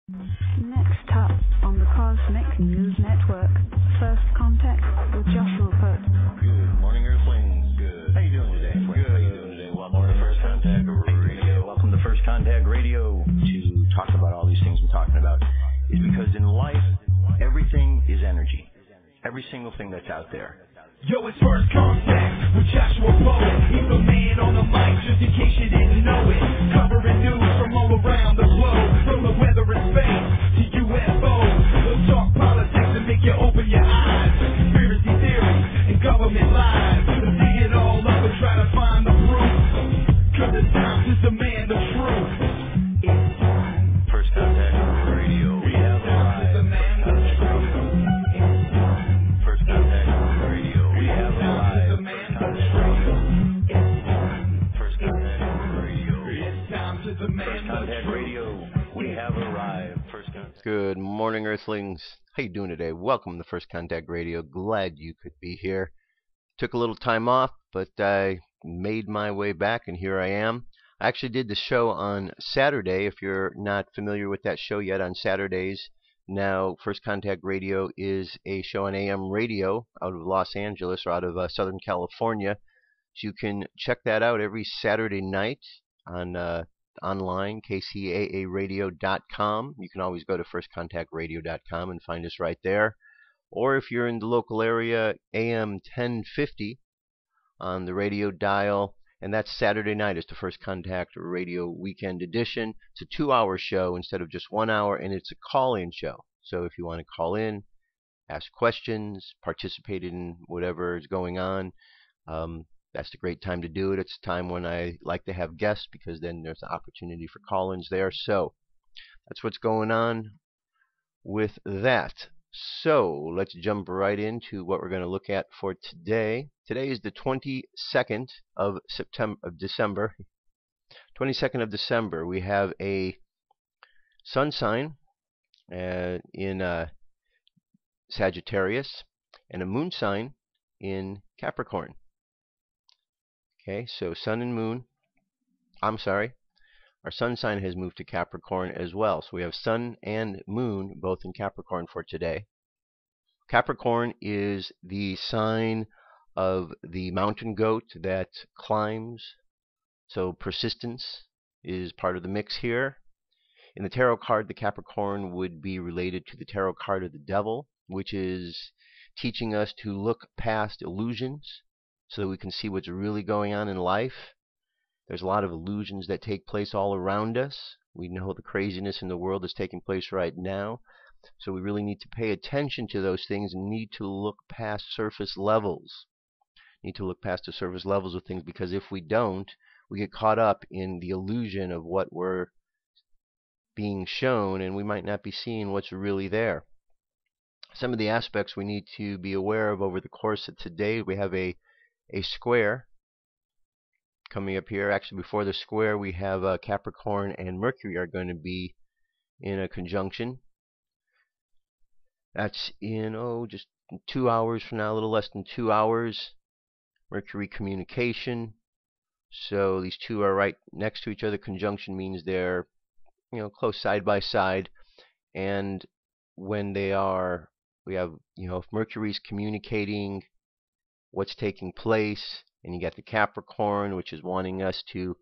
Next up on the Cosmic News Network, First Contact with Joshua Pert. Good morning, Earthlings. Good. How you doing today? Good. How you doing today? Welcome to First Contact Radio. Welcome to First Contact Radio. To talk about all these things we're talking about is because in life, everything is energy. Every single thing that's out there. Yo, it's First Contact with Joshua Poet. He's the man on the mic, just in case you didn't know it. Covering news from all around the globe, from the weather and space to UFOs. We'll talk politics and make you open your eyes. Conspiracy theories and government lies. We'll dig it all up and try to find the proof. Cause the times is the man, the truth. It's time. First Contact Radio. We have a live. The man, the truth. It's time. First Contact Radio. We have a live. The man, the truth. It's time. First Contact Radio. It's time to the man, First the Contact truth. Radio. We have arrived. First Contact. Good morning, Earthlings. How you doing today? Welcome to First Contact Radio. Glad you could be here. Took a little time off, but I made my way back, and here I am. I actually did the show on Saturday. If you're not familiar with that show yet, on Saturdays, now First Contact Radio is a show on AM radio out of Los Angeles, or out of Southern California. So you can check that out every Saturday night on online, kcaaradio.com. You can always go to firstcontactradio.com and find us right there. Or if you're in the local area, AM 1050 on the radio dial, and that's Saturday night. It's the First Contact Radio Weekend Edition. It's a 2-hour show instead of just 1 hour, and it's a call-in show. So if you want to call in, ask questions, participate in whatever is going on, that's the great time to do it. It's a time when I like to have guests, because then there's an opportunity for call-ins there. So that's what's going on with that. So let's jump right into what we're going to look at for today. Today is the 22nd of December. 22nd of December. We have a sun sign in Sagittarius and a moon sign in Capricorn. Okay, so sun and moon. Our sun sign has moved to Capricorn as well. So we have sun and moon both in Capricorn for today. Capricorn is the sign of the mountain goat that climbs. So persistence is part of the mix here. In the tarot card, the Capricorn would be related to the tarot card of the devil, which is teaching us to look past illusions so that we can see what's really going on in life. There's a lot of illusions that take place all around us. We know the craziness in the world is taking place right now. So we really need to pay attention to those things and need to look past surface levels. Need to look past the surface levels of things, because if we don't, we get caught up in the illusion of what we're being shown, and we might not be seeing what's really there. Some of the aspects we need to be aware of over the course of today. We have a square coming up here. Actually, before the square, we have Capricorn and Mercury are going to be in a conjunction. That's in, just 2 hours from now, a little less than 2 hours. Mercury communication. So these two are right next to each other. Conjunction means they're, close side by side. And when they are, we have, if Mercury's communicating what's taking place, and you got the Capricorn, which is wanting us to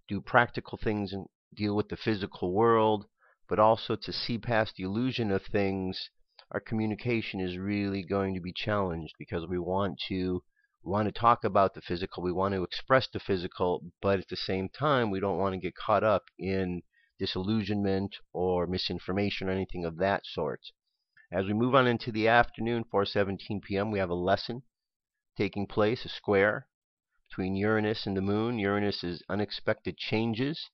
do practical things and deal with the physical world, but also to see past the illusion of things. Our communication is really going to be challenged, because we want to talk about the physical, we want to express the physical, but at the same time we don't want to get caught up in disillusionment or misinformation or anything of that sort. As we move on into the afternoon, 4:17 p.m., we have a lesson taking place, a square between Uranus and the moon. Uranus is unexpected changes,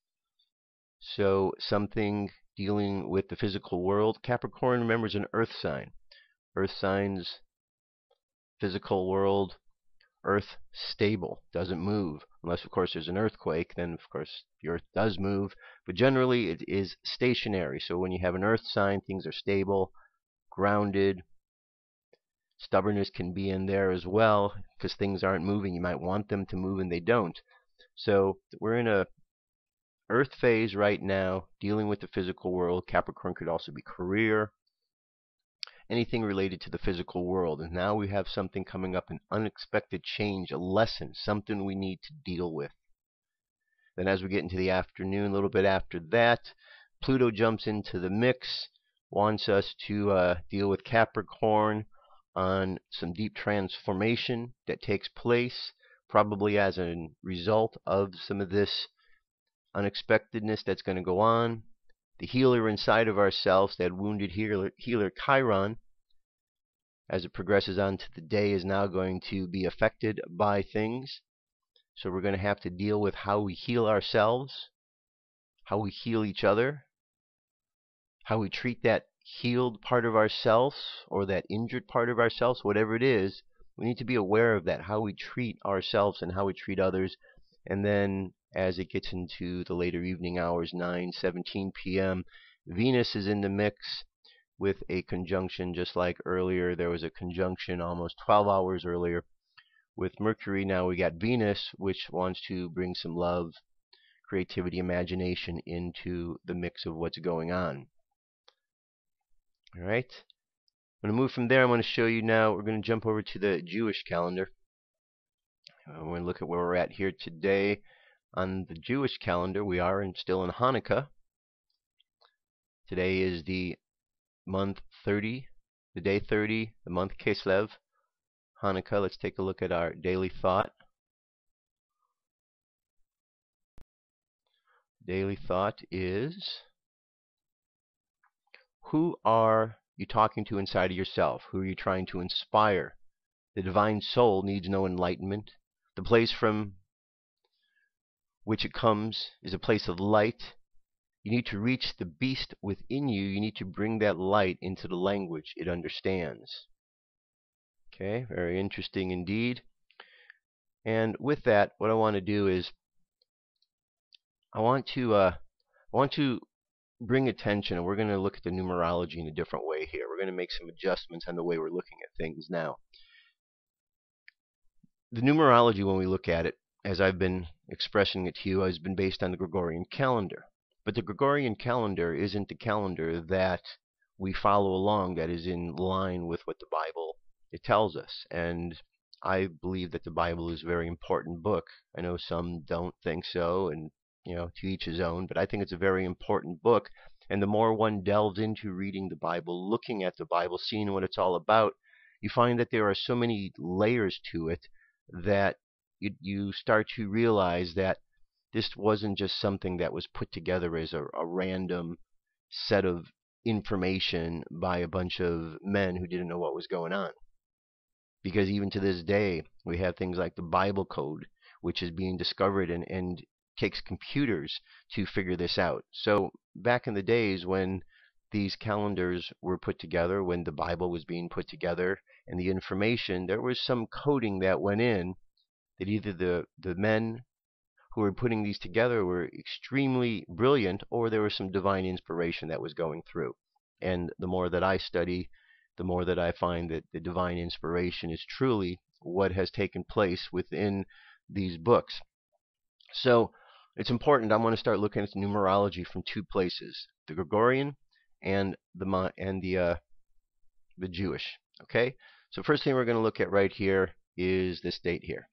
so something dealing with the physical world. Capricorn, remember, is an earth sign. Earth signs, physical world, earth stable, doesn't move. Unless, of course, there's an earthquake, then, of course, the earth does move. But generally, it is stationary. So when you have an earth sign, things are stable, grounded. Stubbornness can be in there as well, because things aren't moving. You might want them to move and they don't. So we're in a Earth phase right now, dealing with the physical world. Capricorn could also be career, anything related to the physical world. And now we have something coming up, an unexpected change, a lesson, something we need to deal with. Then as we get into the afternoon, a little bit after that, Pluto jumps into the mix, wants us to deal with Capricorn on some deep transformation that takes place, probably as a result of some of this unexpectedness that's going to go on. The healer inside of ourselves, that wounded healer Chiron, as it progresses on to the day, is now going to be affected by things. So we're going to have to deal with how we heal ourselves, how we heal each other, how we treat that healed part of ourselves or that injured part of ourselves, whatever it is. We need to be aware of that, how we treat ourselves and how we treat others. And then as it gets into the later evening hours, 9:17 p.m., Venus is in the mix with a conjunction, just like earlier. There was a conjunction almost 12 hours earlier with Mercury. Now we got Venus, which wants to bring some love, creativity, imagination into the mix of what's going on. All right. I'm going to move from there. I'm going to show you now. We're going to jump over to the Jewish calendar. We're going to look at where we're at here today. On the Jewish calendar, we are still in Hanukkah. Today is the month 30, the day 30, the month Kislev, Hanukkah. Let's take a look at our daily thought. Daily thought is, who are you talking to inside of yourself? Who are you trying to inspire? The divine soul needs no enlightenment. The place from which it comes is a place of light. You need to reach the beast within you. You need to bring that light into the language it understands. Okay, very interesting indeed. And with that, what I want to do is I want to bring attention, and we're going to look at the numerology in a different way here. We're going to make some adjustments on the way we're looking at things now. The numerology, when we look at it, as I've been expressing it to you, has been based on the Gregorian calendar. But the Gregorian calendar isn't the calendar that we follow along, that is in line with what the Bible it tells us. And I believe that the Bible is a very important book. I know some don't think so, and to each his own, but I think it's a very important book. And the more one delves into reading the Bible, looking at the Bible, seeing what it's all about, you find that there are so many layers to it that you start to realize that this wasn't just something that was put together as a random set of information by a bunch of men who didn't know what was going on. Because even to this day, we have things like the Bible code, which is being discovered and takes computers to figure this out. So back in the days when these calendars were put together, when the Bible was being put together and the information, there was some coding that went in that either the men who were putting these together were extremely brilliant, or there was some divine inspiration that was going through. And the more that I study, the more that I find that the divine inspiration is truly what has taken place within these books. So it's important. I want to start looking at numerology from two places: the Gregorian and the Jewish. Okay. So first thing we're going to look at right here is this date here.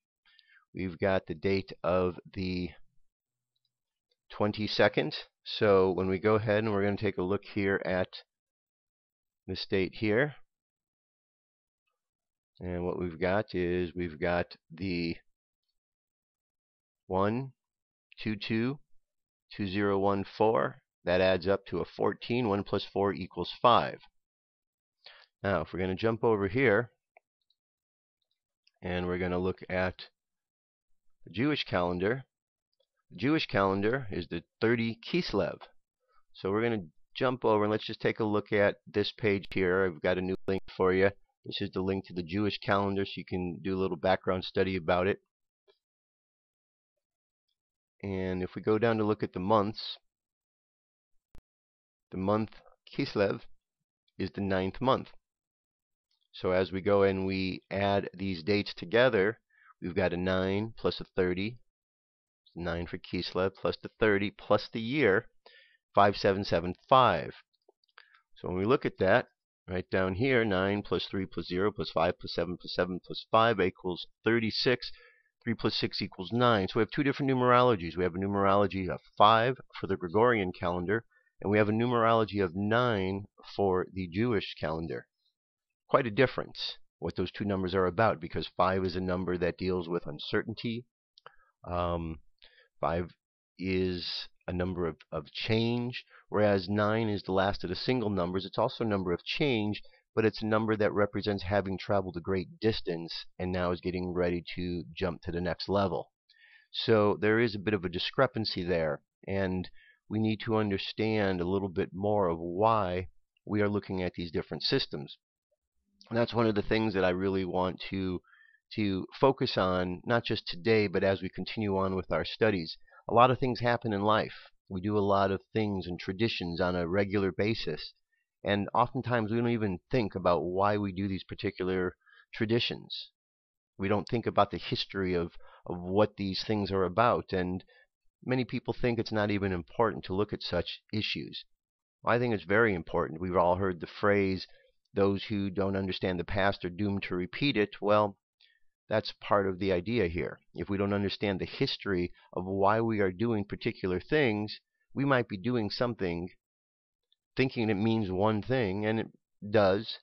We've got the date of the 22nd. So when we go ahead and we're going to take a look here at this date here, and what we've got is we've got the 1222014. That adds up to a 14. 1 plus 4 equals 5. Now if we're going to jump over here and we're going to look at the Jewish calendar. The Jewish calendar is the 30 Kislev. So we're going to jump over and let's just take a look at this page here. I've got a new link for you. This is the link to the Jewish calendar, so you can do a little background study about it. And if we go down to look at the months, the month Kislev is the 9th month. So as we go and we add these dates together, we've got a 9 plus a 30, 9 for Kislev, plus the 30, plus the year, 5775. So when we look at that, right down here, 9 plus 3 plus 0 plus 5 plus 7 plus 7 plus 5 equals 36. 3 plus 6 equals 9. So we have two different numerologies. We have a numerology of 5 for the Gregorian calendar, and we have a numerology of 9 for the Jewish calendar. Quite a difference what those two numbers are about, because 5 is a number that deals with uncertainty. 5 is a number of change, whereas 9 is the last of the single numbers. It's also a number of change, but it's a number that represents having traveled a great distance and now is getting ready to jump to the next level. So there is a bit of a discrepancy there, and we need to understand a little bit more of why we are looking at these different systems. And that's one of the things that I really want to focus on, not just today, but as we continue on with our studies. A lot of things happen in life. We do a lot of things and traditions on a regular basis. And oftentimes we don't even think about why we do these particular traditions. We don't think about the history of what these things are about. And many people think it's not even important to look at such issues. I think it's very important. We've all heard the phrase, those who don't understand the past are doomed to repeat it. Well, that's part of the idea here. If we don't understand the history of why we are doing particular things, we might be doing something thinking it means one thing, and it does,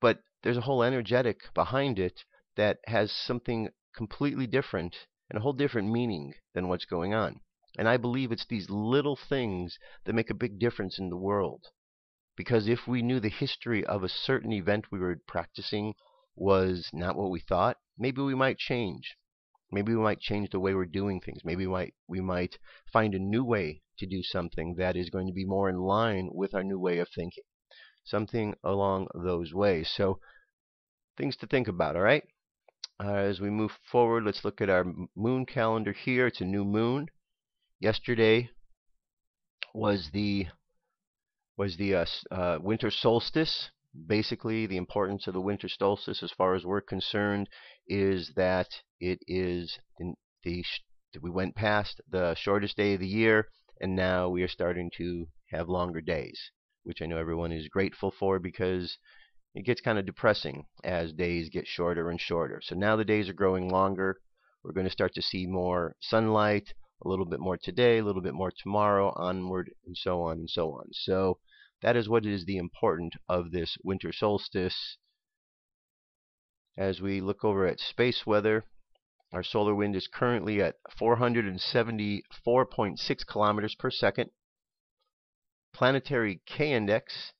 but there's a whole energetic behind it that has something completely different and a whole different meaning than what's going on. And I believe it's these little things that make a big difference in the world. Because if we knew the history of a certain event we were practicing was not what we thought, maybe we might change. Maybe we might change the way we're doing things. Maybe we might find a new way to do something that is going to be more in line with our new way of thinking. Something along those ways. So, things to think about, all right? As we move forward, let's look at our moon calendar here. It's a new moon. Yesterday was the winter solstice. Basically, the importance of the winter solstice, as far as we're concerned, is that it is we went past the shortest day of the year, and now we are starting to have longer days, which I know everyone is grateful for, because it gets kind of depressing as days get shorter and shorter. So now the days are growing longer. We're going to start to see more sunlight, a little bit more today, a little bit more tomorrow, onward, and so on and so on. So that is what is the importance of this winter solstice. As we look over at space weather, our solar wind is currently at 474.6 kilometers per second. Planetary K-index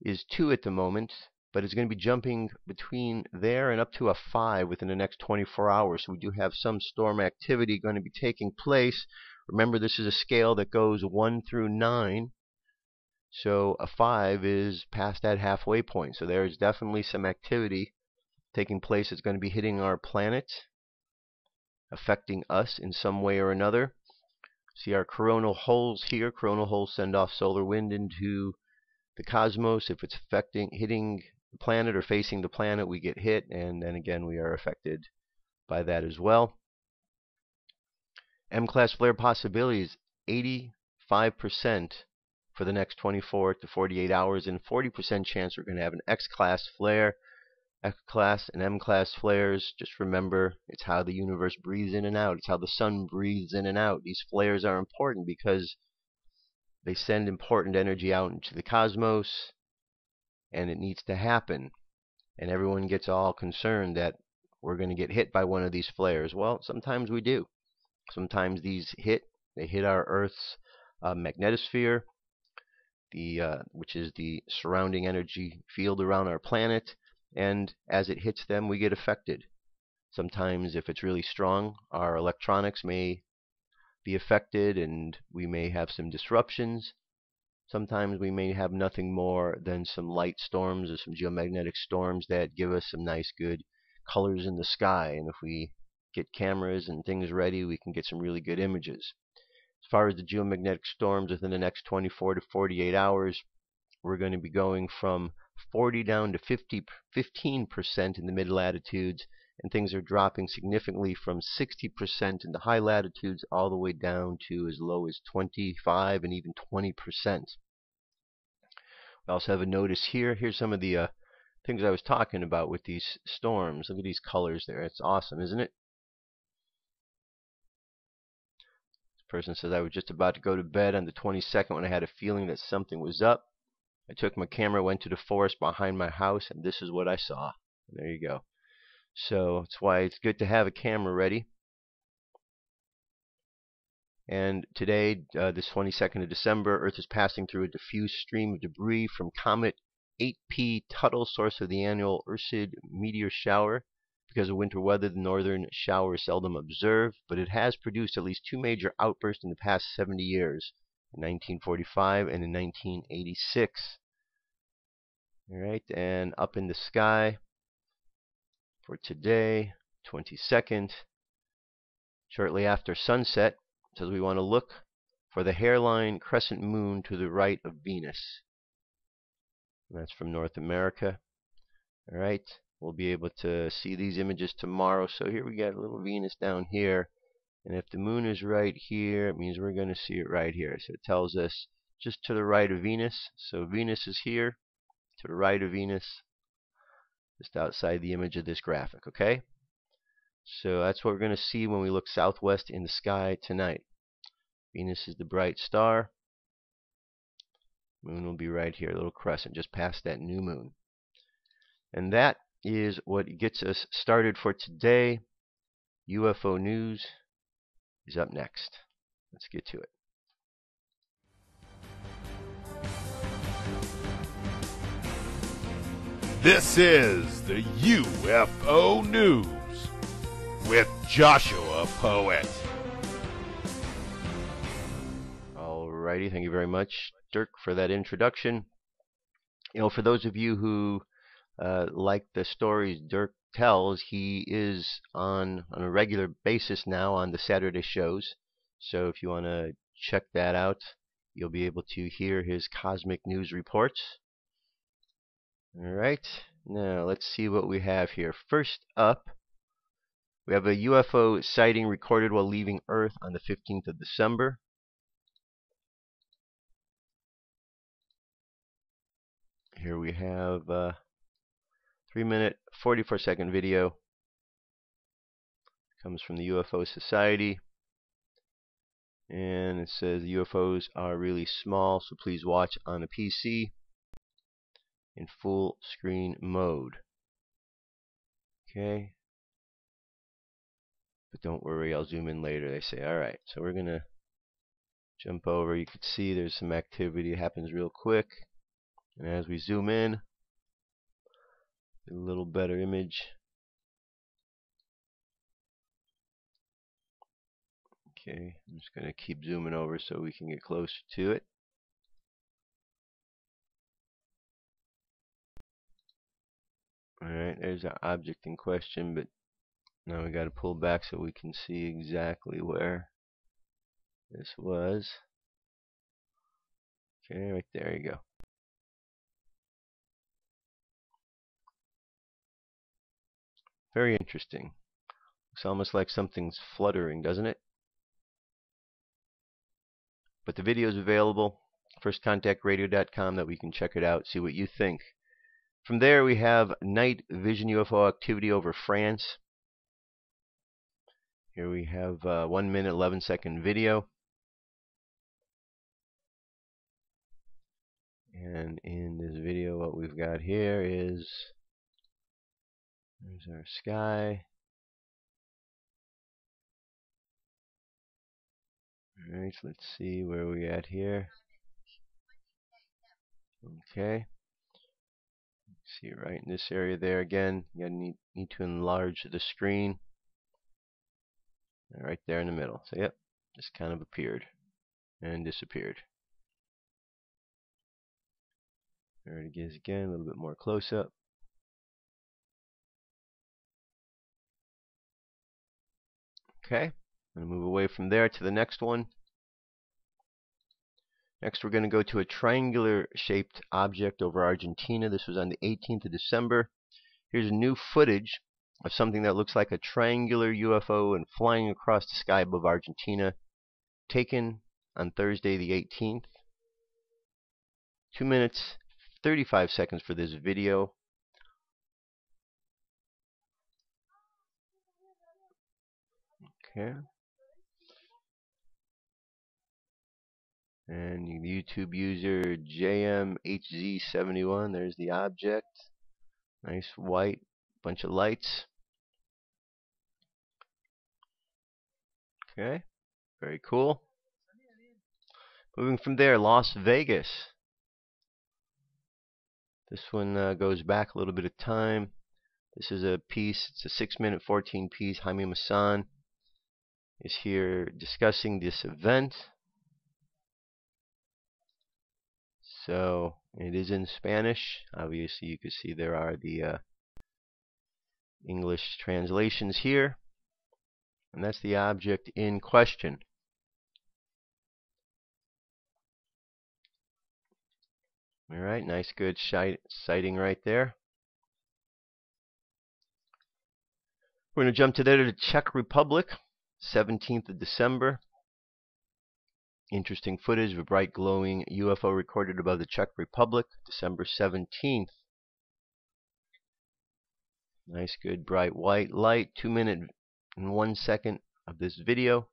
is 2 at the moment, but it's going to be jumping between there and up to a 5 within the next 24 hours. So we do have some storm activity going to be taking place. Remember, this is a scale that goes 1 through 9. So a 5 is past that halfway point. So there is definitely some activity taking place that's going to be hitting our planet, affecting us in some way or another. See our coronal holes here. Coronal holes send off solar wind into the cosmos. If it's hitting the planet or facing the planet, we get hit, and then again we are affected by that as well. M-class flare possibilities, 85% for the next 24 to 48 hours, and 40% chance we're going to have an X-class flare. X-class and M-class flares, just remember, it's how the universe breathes in and out. It's how the sun breathes in and out. These flares are important because they send important energy out into the cosmos, and it needs to happen. And everyone gets all concerned that we're going to get hit by one of these flares. Well, sometimes we do. Sometimes they hit our Earth's magnetosphere, which is the surrounding energy field around our planet, and as it hits them, we get affected. Sometimes, if it's really strong, our electronics may be affected, and we may have some disruptions. Sometimes we may have nothing more than some light storms or some geomagnetic storms that give us some nice, good colors in the sky, and if we get cameras and things ready, we can get some really good images. As far as the geomagnetic storms, within the next 24 to 48 hours, we're going to be going from 40 down to 15% in the mid-latitudes, and things are dropping significantly from 60% in the high latitudes all the way down to as low as 25 and even 20%. We also have a notice here. Here's some of the things I was talking about with these storms. Look at these colors there. It's awesome, isn't it? This person says, I was just about to go to bed on the 22nd when I had a feeling that something was up. I took my camera, went to the forest behind my house, and this is what I saw. There you go. So that's why it's good to have a camera ready. And today, this 22nd of December, Earth is passing through a diffuse stream of debris from Comet 8P Tuttle, source of the annual Ursid meteor shower. Because of winter weather, the northern shower is seldom observed, but it has produced at least two major outbursts in the past 70 years, in 1945 and in 1986. All right, and up in the sky for today, 22nd, shortly after sunset, says we want to look for the hairline crescent moon to the right of Venus. And that's from North America. All right, we'll be able to see these images tomorrow. So here we got a little Venus down here, and if the moon is right here, it means we're going to see it right here. So it tells us just to the right of Venus. So Venus is here, to the right of Venus, just outside the image of this graphic. Okay, so that's what we're going to see when we look southwest in the sky tonight. Venus is the bright star. Moon will be right here, a little crescent just past that new moon. And that is what gets us started for today. UFO news is up next. Let's get to it. This is the UFO News with Joshua Poet. Alrighty, thank you very much, Dirk, for that introduction. You know, for those of you who like the stories Dirk tells, he is on a regular basis now on the Saturday shows. So if you want to check that out, you'll be able to hear his cosmic news reports. Alright, now let's see what we have here. First up, we have a UFO sighting recorded while leaving Earth on the 15th of December. Here we have a 3-minute, 44-second video. Comes from the UFO Society. And it says UFOs are really small, so please watch on a PC in full screen mode. Okay. But don't worry, I'll zoom in later, they say. Alright, so we're going to jump over. You can see there's some activity. It happens real quick. And as we zoom in, a little better image. Okay, I'm just going to keep zooming over so we can get closer to it. Alright, there's our object in question, but now we got to pull back so we can see exactly where this was. Okay, right there you go. Very interesting. Looks almost like something's fluttering, doesn't it? But the video is available, firstcontactradio.com, that we can check it out, see what you think. From there we have night vision UFO activity over France. Here we have 1 minute 11-second video. And in this video what we've got here is, there's our sky. Alright, so let's see where we at here. Okay. See it right in this area there again. You need to enlarge the screen. Right there in the middle. So yep, just kind of appeared and disappeared. There it is again, a little bit more close up. Okay, I'm going to move away from there to the next one. Next we're going to go to a triangular shaped object over Argentina. This was on the 18th of December. Here's new footage of something that looks like a triangular UFO and flying across the sky above Argentina, taken on Thursday the 18th. 2 minutes, 35 seconds for this video. Okay. And YouTube user JMHZ71, there's the object. Nice white, bunch of lights. Okay, very cool. Moving from there, Las Vegas. This one goes back a little bit of time. This is a piece, it's a 6-minute 14 piece. Jaime Maussan is here discussing this event. So it is in Spanish. Obviously you can see there are the English translations here. And that's the object in question. Alright, nice good sighting right there. We're going to jump to the Czech Republic, 17th of December. Interesting footage of a bright glowing UFO recorded above the Czech Republic, December 17th. Nice good bright white light, 2 minutes and 1 second of this video.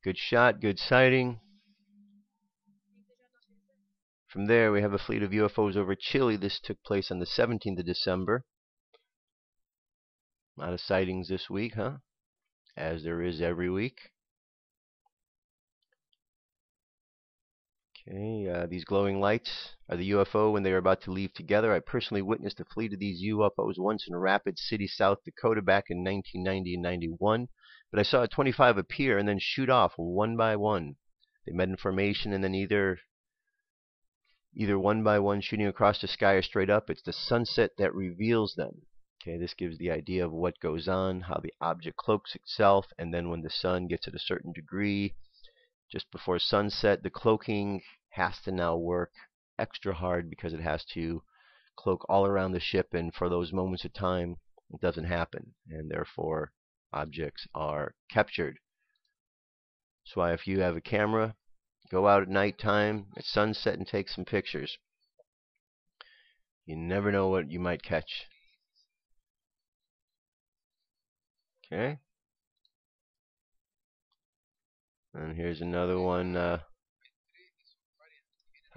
Good shot, good sighting. From there we have a fleet of UFOs over Chile. This took place on the 17th of December. A lot of sightings this week, huh? As there is every week. Okay, these glowing lights are the UFO when they are about to leave together. I personally witnessed a fleet of these UFOs once in Rapid City, South Dakota back in 1990 and 91. But I saw a 25 appear and then shoot off one by one. They met in formation and then either one by one shooting across the sky or straight up. It's the sunset that reveals them. Okay, this gives the idea of what goes on, how the object cloaks itself, and then when the sun gets at a certain degree, just before sunset, the cloaking has to now work extra hard because it has to cloak all around the ship, and for those moments of time, it doesn't happen, and therefore objects are captured. That's why if you have a camera, go out at nighttime, at sunset, and take some pictures. You never know what you might catch. Okay. And here's another one,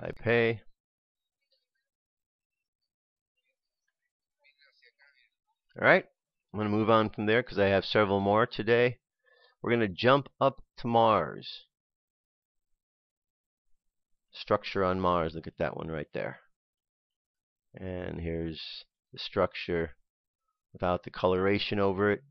Taipei. Alright, I'm going to move on from there because I have several more today. We're going to jump up to Mars. Structure on Mars, look at that one right there. And here's the structure without the coloration over it.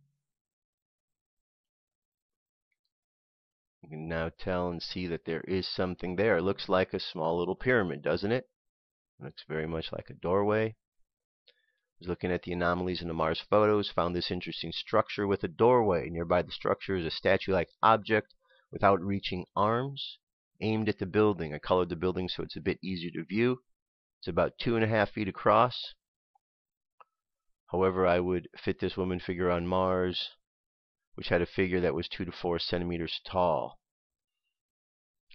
You can now tell and see that there is something there. It looks like a small little pyramid, doesn't it? It looks very much like a doorway. I was looking at the anomalies in the Mars photos, found this interesting structure with a doorway. Nearby the structure is a statue-like object with outreaching arms aimed at the building. I colored the building so it's a bit easier to view. It's about 2.5 feet across. However, I would fit this woman figure on Mars, which had a figure that was 2 to 4 centimeters tall.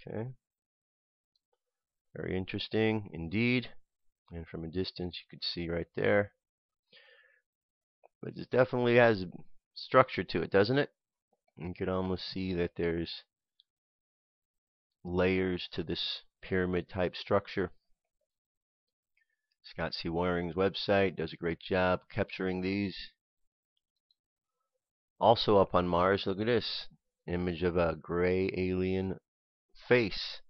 Okay. Very interesting indeed. And from a distance you could see right there. But it definitely has structure to it, doesn't it? You could almost see that there's layers to this pyramid type structure. Scott C. Waring's website does a great job capturing these. Also up on Mars, look at this image of a gray alien face.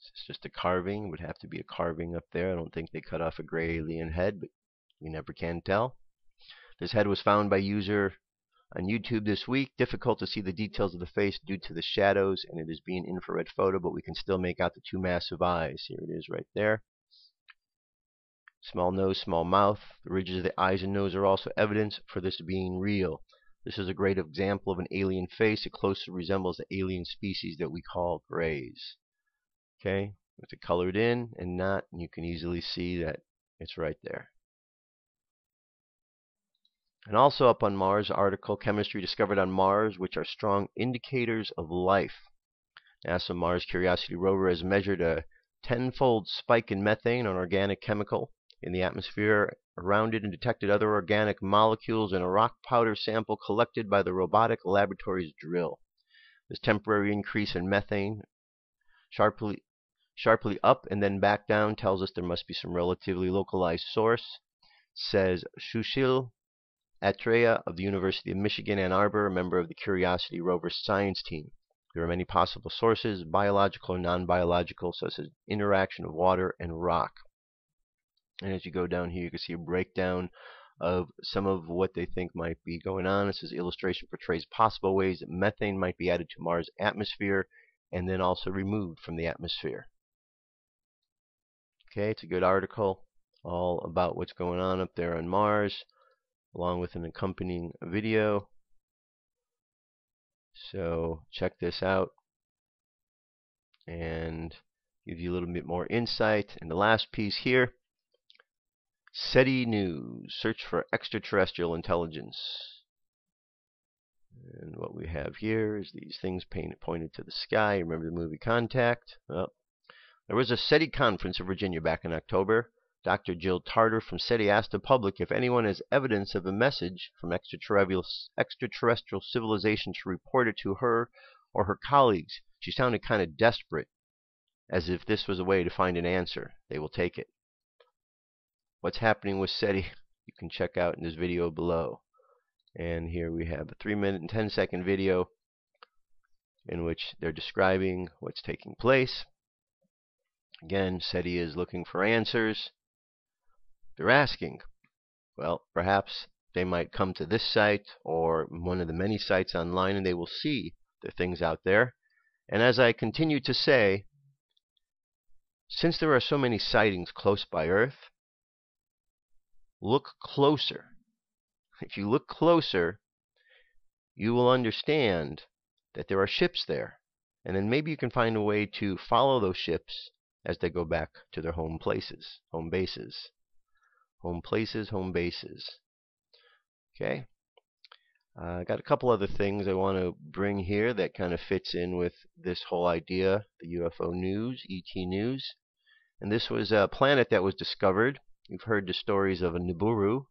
It's just a carving. It would have to be a carving up there. I don't think they cut off a gray alien head, but you never can tell. This head was found by user on YouTube this week. Difficult to see the details of the face due to the shadows, and it is being infrared photo, but we can still make out the two massive eyes. Here it is right there. Small nose, small mouth. The ridges of the eyes and nose are also evidence for this being real. This is a great example of an alien face. It closely resembles the alien species that we call greys. Okay, with it colored in and not, and you can easily see that it's right there. And also up on Mars, article, chemistry discovered on Mars, which are strong indicators of life. NASA Mars Curiosity rover has measured a 10-fold spike in methane, an organic chemical, in the atmosphere around it, and detected other organic molecules in a rock powder sample collected by the robotic laboratory's drill. This temporary increase in methane, sharply up and then back down, tells us there must be some relatively localized source, says Sushil Atreya of the University of Michigan, Ann Arbor, a member of the Curiosity rover science team. There are many possible sources, biological or non-biological, such as interaction of water and rock. And as you go down here, you can see a breakdown of some of what they think might be going on. This illustration portrays possible ways that methane might be added to Mars' atmosphere and then also removed from the atmosphere. Okay, it's a good article all about what's going on up there on Mars, along with an accompanying video. So check this out and give you a little bit more insight. And the last piece here, SETI News, search for extraterrestrial intelligence. And what we have here is these things pointed to the sky. Remember the movie Contact? Well, there was a SETI conference in Virginia back in October. Dr. Jill Tarter from SETI asked the public if anyone has evidence of a message from extraterrestrial civilization to report it to her or her colleagues. She sounded kind of desperate, as if this was a way to find an answer. They will take it. What's happening with SETI, you can check out in this video below. And here we have a 3-minute and 10-second video in which they're describing what's taking place. Again, SETI is looking for answers. They're asking, well, perhaps they might come to this site or one of the many sites online and they will see the things out there. And as I continue to say, since there are so many sightings close by Earth, look closer. If you look closer, you will understand that there are ships there. And then maybe you can find a way to follow those ships as they go back to their home places, home bases. Home places, home bases. Okay. I got a couple other things I want to bring here that kind of fits in with this whole idea, the UFO news, ET news. And this was a planet that was discovered. You've heard the stories of a Nibiru,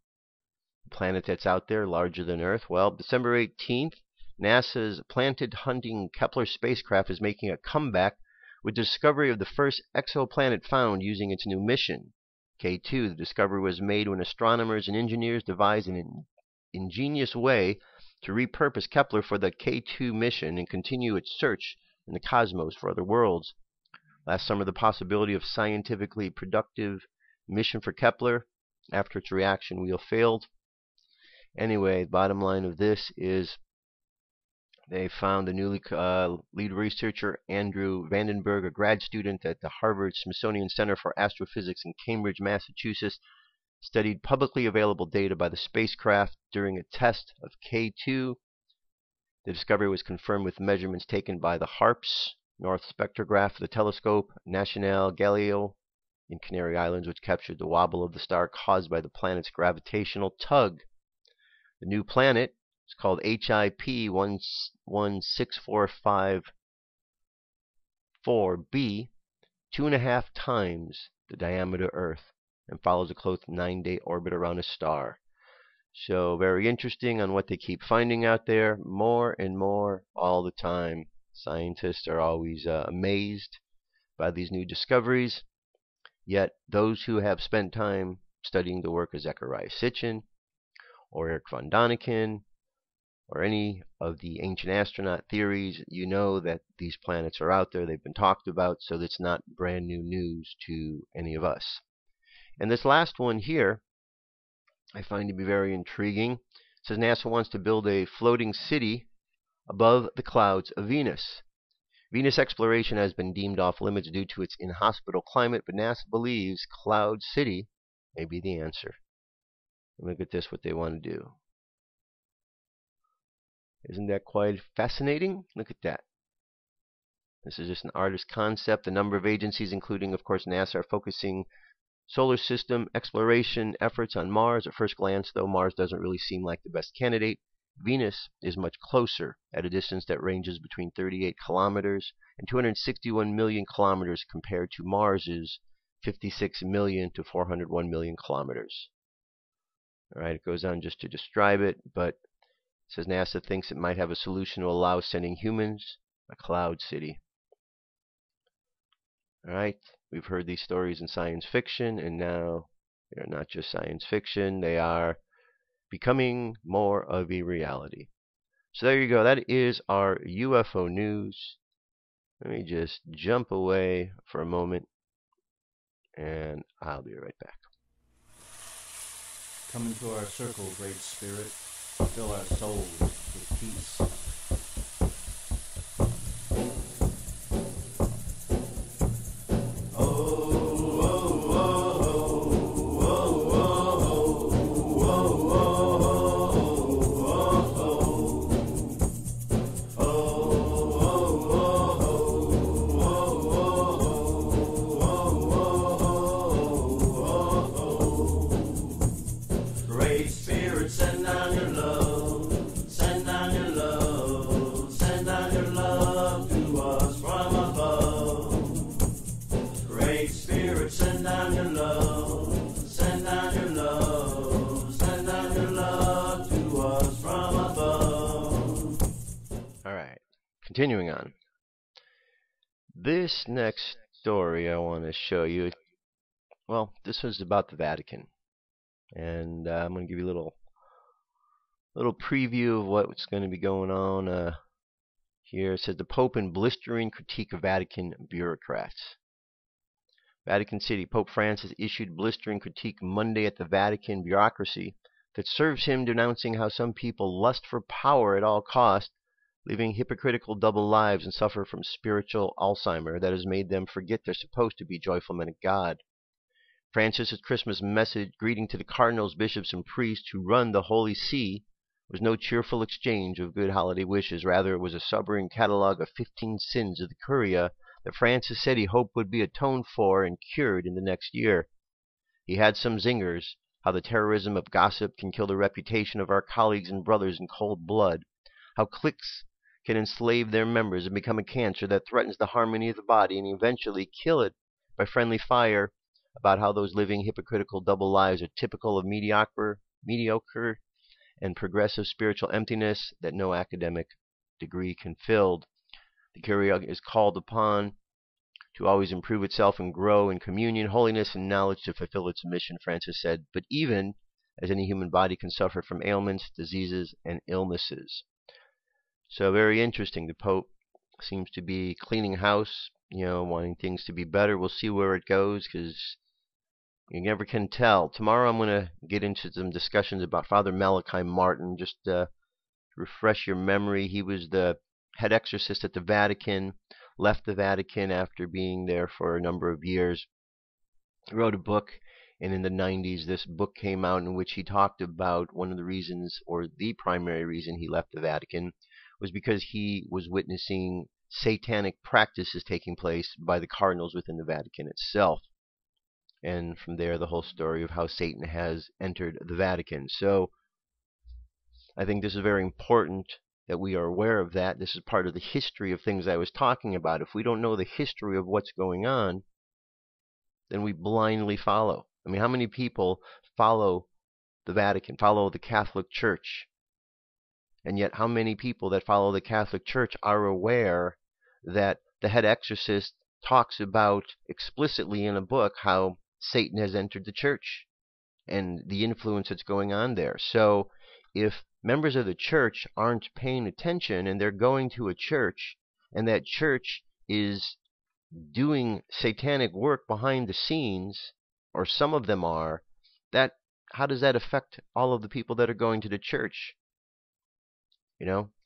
a planet that's out there larger than Earth. Well, December 18th, NASA's planet-hunting Kepler spacecraft is making a comeback with the discovery of the first exoplanet found using its new mission, K2. The discovery was made when astronomers and engineers devised an ingenious way to repurpose Kepler for the K2 mission and continue its search in the cosmos for other worlds. Last summer, the possibility of scientifically productive mission for Kepler after its reaction wheel failed. Anyway, the bottom line of this is they found the newly lead researcher Andrew Vandenberg, a grad student at the Harvard Smithsonian Center for Astrophysics in Cambridge, Massachusetts, studied publicly available data by the spacecraft during a test of K2. The discovery was confirmed with measurements taken by the HARPS, North Spectrograph of the telescope, Nacional Galileo in Canary Islands, which captured the wobble of the star caused by the planet's gravitational tug. The new planet is called HIP 16454b, 2.5 times the diameter of Earth, and follows a close 9-day orbit around a star. So very interesting on what they keep finding out there, more and more all the time. Scientists are always amazed by these new discoveries, yet those who have spent time studying the work of Zecharia Sitchin or Eric von Däniken or any of the ancient astronaut theories, you know that these planets are out there, they've been talked about, so that's not brand new news to any of us. And this last one here I find to be very intriguing. It says NASA wants to build a floating city above the clouds of Venus. Venus exploration has been deemed off limits due to its inhospitable climate, but NASA believes Cloud City may be the answer. Look at this, what they want to do. Isn't that quite fascinating? Look at that. This is just an artist's concept. A number of agencies, including, of course, NASA, are focusing solar system exploration efforts on Mars. At first glance, though, Mars doesn't really seem like the best candidate. Venus is much closer, at a distance that ranges between 38 kilometers and 261 million kilometers, compared to Mars's 56 million to 401 million kilometers. All right, it goes on just to describe it, but it says NASA thinks it might have a solution to allow sending humans a cloud city. All right, we've heard these stories in science fiction, and now they're not just science fiction, they are becoming more of a reality. So there you go. That is our UFO news. Let me just jump away for a moment, and I'll be right back. Come into our circle, Great Spirit. Fill our souls with peace. Continuing on. This next story I want to show you, well, this was about the Vatican. And I'm going to give you a little preview of what's going to be going on here. It says the Pope in blistering critique of Vatican bureaucrats. Vatican City. Pope Francis issued blistering critique Monday at the Vatican bureaucracy that serves him, denouncing how some people lust for power at all costs, living hypocritical double lives, and suffer from spiritual Alzheimer that has made them forget they're supposed to be joyful men of God. Francis's Christmas message, greeting to the cardinals, bishops, and priests who run the Holy See, was no cheerful exchange of good holiday wishes. Rather, it was a sobering catalogue of 15 sins of the Curia that Francis said he hoped would be atoned for and cured in the next year. He had some zingers, how the terrorism of gossip can kill the reputation of our colleagues and brothers in cold blood, how cliques can enslave their members and become a cancer that threatens the harmony of the body and eventually kill it by friendly fire, about how those living hypocritical double lives are typical of mediocre and progressive spiritual emptiness that no academic degree can fill. The Curia is called upon to always improve itself and grow in communion, holiness, and knowledge to fulfill its mission, Francis said, but even as any human body can suffer from ailments, diseases, and illnesses. So very interesting. The Pope seems to be cleaning house, wanting things to be better. We'll see where it goes, because you never can tell. Tomorrow I'm going to get into some discussions about Father Malachi Martin, just to refresh your memory. He was the head exorcist at the Vatican, left the Vatican after being there for a number of years. He wrote a book, and in the 90s this book came out in which he talked about one of the reasons, or the primary reason, he left the Vatican was because he was witnessing satanic practices taking place by the cardinals within the Vatican itself. And from there, the whole story of how Satan has entered the Vatican. So I think this is very important that we are aware of that. This is part of the history of things I was talking about. If we don't know the history of what's going on, then we blindly follow. I mean, how many people follow the Vatican, follow the Catholic Church? And yet, how many people that follow the Catholic Church are aware that the head exorcist talks about explicitly in a book how Satan has entered the church and the influence that's going on there? So if members of the church aren't paying attention and they're going to a church and that church is doing satanic work behind the scenes, or some of them are, how does that affect all of the people that are going to the church?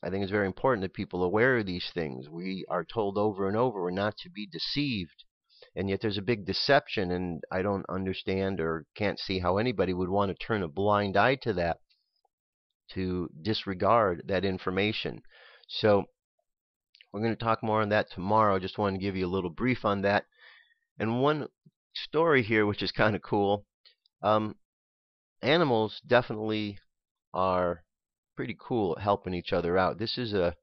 I think it's very important that people are aware of these things. We are told over and over we're not to be deceived. And yet there's a big deception, and I don't understand or can't see how anybody would want to turn a blind eye to that, to disregard that information. So We're going to talk more on that tomorrow. Just wanted to give you a little brief on that. And one story here, which is kind of cool. Animals definitely are pretty cool at helping each other out. This is a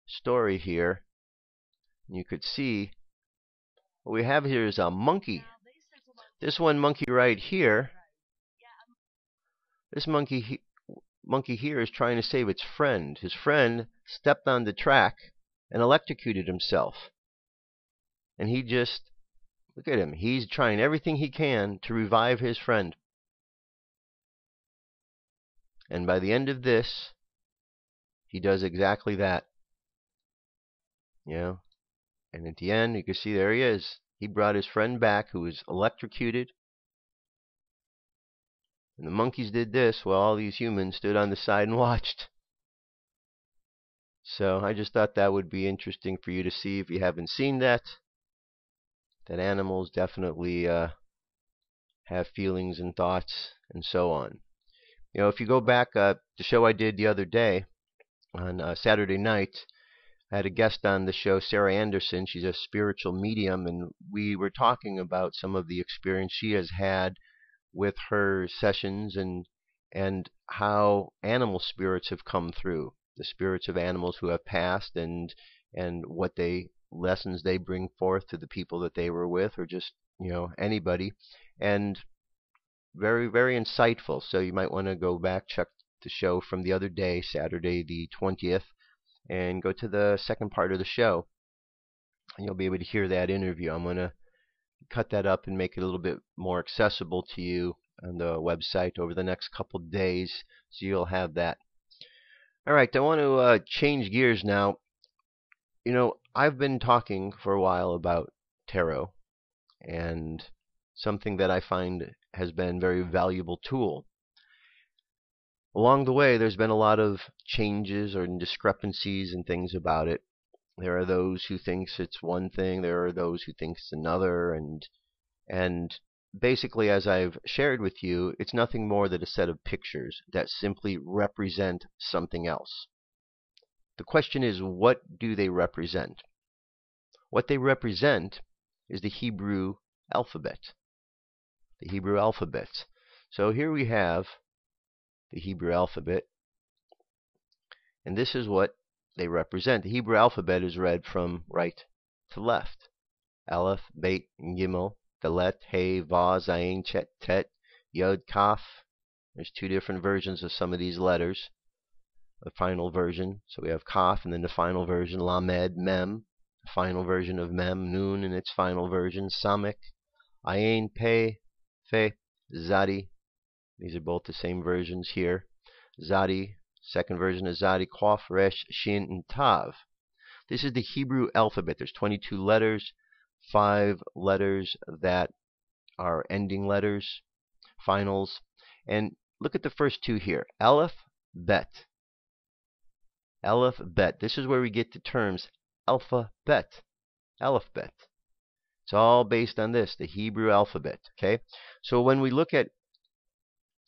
story here. You could see what we have here is a monkey. This one monkey right here, this monkey here is trying to save its friend. His friend stepped on the track and electrocuted himself. And he just, look at him, he's trying everything he can to revive his friend. And by the end of this, he does exactly that. You know, and at the end, you can see there he is. He brought his friend back who was electrocuted. And the monkeys did this while all these humans stood on the side and watched. So I just thought that would be interesting for you to see if you haven't seen that. That animals definitely have feelings and thoughts and so on. You know, if you go back, the show I did the other day on Saturday night, I had a guest on the show, Sarah Anderson. She's a spiritual medium, and we were talking about some of the experience she has had with her sessions and how animal spirits have come through, the spirits of animals who have passed, and what lessons they bring forth to the people that they were with, or just, you know, anybody. And very, very insightful. So you might want to go back, check the show from the other day, Saturday the 20th, and go to the second part of the show. And you'll be able to hear that interview. I'm going to cut that up and make it a little bit more accessible to you on the website over the next couple days, so you'll have that. All right, I want to change gears now. You know, I've been talking for a while about tarot, and something that I find has been a very valuable tool. Along the way, there's been a lot of changes or discrepancies and things about it. There are those who think it's one thing, there are those who think it's another, and basically, as I've shared with you, it's nothing more than a set of pictures that simply represent something else. The question is, what do they represent? What they represent is the Hebrew alphabet. The Hebrew alphabet. So here we have the Hebrew alphabet, and this is what they represent. The Hebrew alphabet is read from right to left. Aleph, Beit, Gimel, Dalet, Hey, Vav, Zayin, Chet, Tet, Yod, Kaf. There's two different versions of some of these letters. The final version, so we have Kaf, and then the final version, Lamed, Mem. The final version of Mem, Nun, in its final version, Samek, Ayin, Pe, Fe, Zadi. These are both the same versions here. Zadi, second version is Zadi, Qaf, Resh, Shin, and Tav. This is the Hebrew alphabet. There's 22 letters, 5 letters that are ending letters, finals. And look at the first two here. Aleph, Bet. Aleph, Bet. This is where we get the terms alphabet. Alphabet. It's all based on this, the Hebrew alphabet. Okay? So when we look at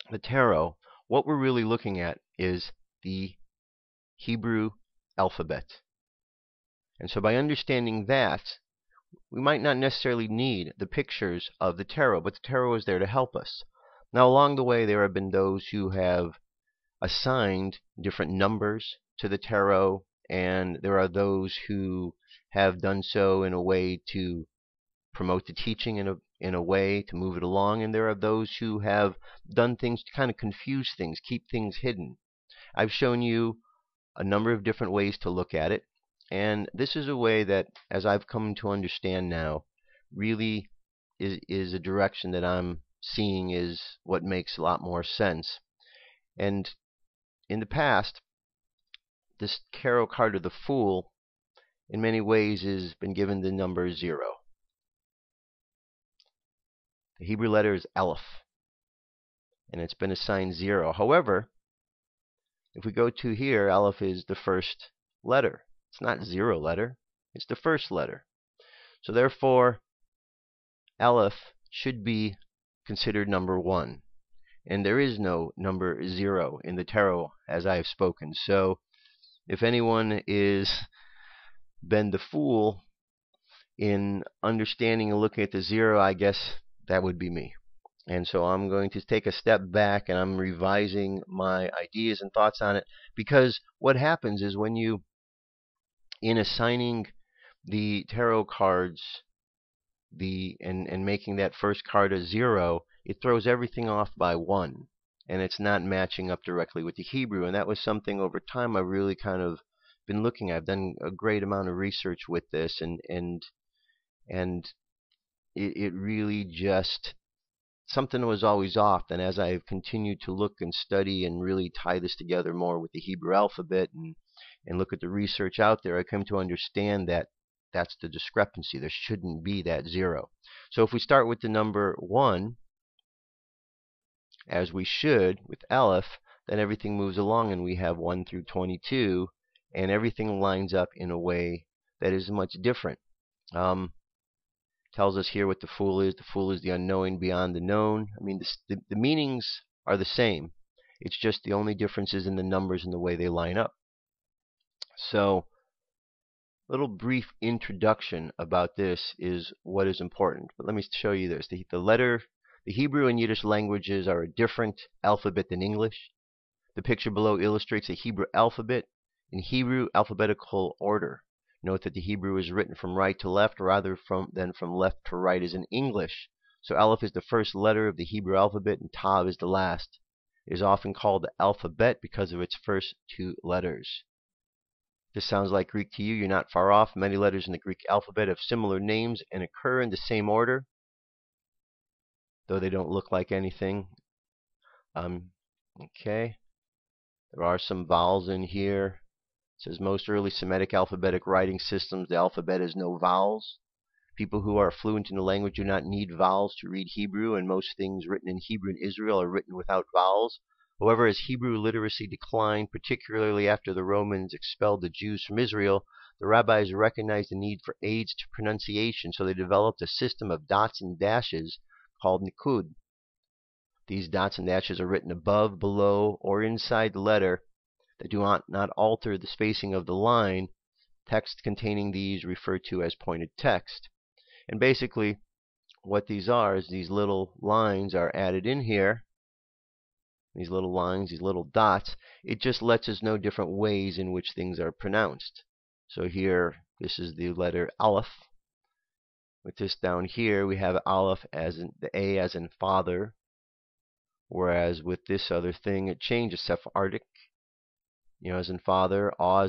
the tarot, what we're really looking at is the Hebrew alphabet. And so by understanding that, we might not necessarily need the pictures of the tarot, but the tarot is there to help us. Now, along the way, there have been those who have assigned different numbers to the tarot, and there are those who have done so in a way to promote the teaching, in a way to move it along, and there are those who have done things to kind of confuse things, keep things hidden. I've shown you a number of different ways to look at it, and this is a way that, as I've come to understand now, really is a direction that I'm seeing is what makes a lot more sense. And in the past, this tarot card of the Fool, in many ways, has been given the number 0. The Hebrew letter is Aleph, and it's been assigned 0. However, if we go to here, Aleph is the first letter. It's not 0 letter. It's the first letter. So therefore, Aleph should be considered number 1. And there is no number 0 in the tarot, as I have spoken. So if anyone is been the fool in understanding and looking at the zero, I guess that would be me. And so I'm going to take a step back and I'm revising my ideas and thoughts on it, because what happens is when you, in assigning the tarot cards, and making that first card a 0, it throws everything off by 1, and it's not matching up directly with the Hebrew. And that was something over time I've really kind of been looking at. I've done a great amount of research with this, and it really just, something was always off. And as I've continued to look and study and really tie this together more with the Hebrew alphabet and look at the research out there, I come to understand that that's the discrepancy. There shouldn't be that 0. So if we start with the number 1, as we should with Aleph, then everything moves along and we have 1 through 22, and everything lines up in a way that is much different. Tells us here what the Fool is. The Fool is the unknowing beyond the known. I mean, the meanings are the same. It's just the only difference is in the numbers and the way they line up. So, little brief introduction about this is what is important. But let me show you this. The Hebrew and Yiddish languages are a different alphabet than English. The picture below illustrates a Hebrew alphabet in Hebrew alphabetical order. Note that the Hebrew is written from right to left rather than from left to right as in English. So Aleph is the first letter of the Hebrew alphabet and Tav is the last. It is often called the alphabet because of its first 2 letters. This sounds like Greek to you. You're not far off. Many letters in the Greek alphabet have similar names and occur in the same order, though they don't look like anything. Okay. There are some vowels in here. It says most early Semitic alphabetic writing systems, the alphabet has no vowels. People who are fluent in the language do not need vowels to read Hebrew, and most things written in Hebrew in Israel are written without vowels. However, as Hebrew literacy declined, particularly after the Romans expelled the Jews from Israel, the rabbis recognized the need for aids to pronunciation, so they developed a system of dots and dashes called nikud. These dots and dashes are written above, below, or inside the letter that do not alter the spacing of the line. Text containing these referred to as pointed text. And basically, what these are is these little lines are added in here. These little lines, these little dots, it just lets us know different ways in which things are pronounced. So here, this is the letter Aleph. With this down here, we have Aleph as in the A as in father, whereas with this other thing, it changes. Sephardic, as in father, A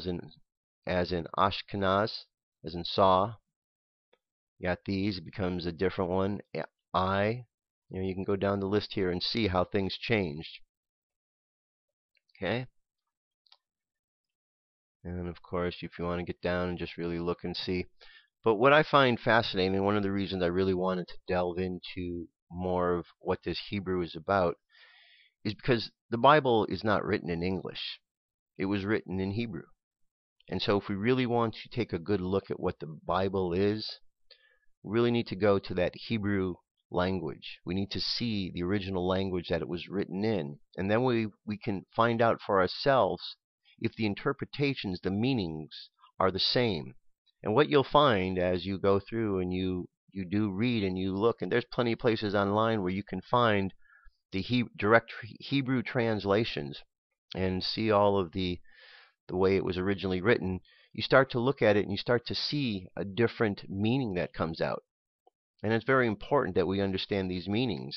as in Ashkenaz, as in saw. You got these, it becomes a different one. I, you can go down the list here and see how things changed. Okay, and of course, if you want to get down and just really look and see. But what I find fascinating, one of the reasons I really wanted to delve into more of what this Hebrew is about, is because the Bible is not written in English. It was written in Hebrew. And so if we really want to take a good look at what the Bible is, we really need to go to that Hebrew language. We need to see the original language that it was written in. And then we can find out for ourselves if the interpretations, the meanings, are the same. And what you'll find as you go through and you do read and you look, and there's plenty of places online where you can find the direct Hebrew translations and see all of the way it was originally written. You start to look at it and you start to see a different meaning that comes out. And it's very important that we understand these meanings,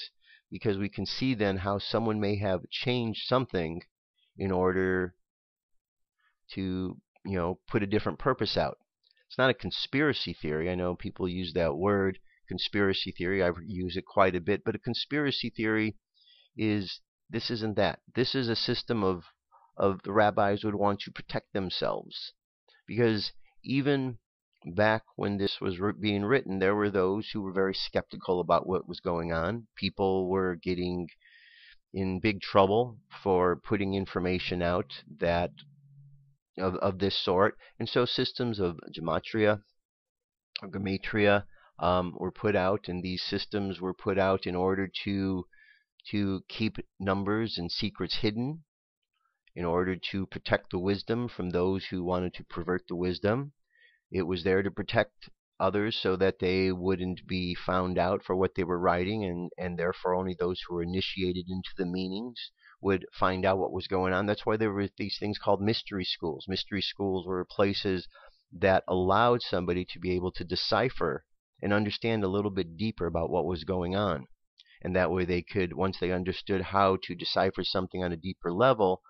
because we can see then how someone may have changed something in order to, put a different purpose out. It's not a conspiracy theory. I know people use that word, conspiracy theory. I use it quite a bit. But a conspiracy theory this isn't that. This is a system of the rabbis would want to protect themselves. Because even back when this was being written, there were those who were very skeptical about what was going on. People were getting in big trouble for putting information out that of this sort. And so systems of gematria were put out, and these systems were put out in order to keep numbers and secrets hidden, in order to protect the wisdom from those who wanted to pervert the wisdom. It was there to protect others so that they wouldn't be found out for what they were writing, and therefore only those who were initiated into the meanings would find out what was going on. That's why there were these things called mystery schools. Mystery schools were places that allowed somebody to be able to decipher and understand a little bit deeper about what was going on. And that way they could, once they understood how to decipher something on a deeper level,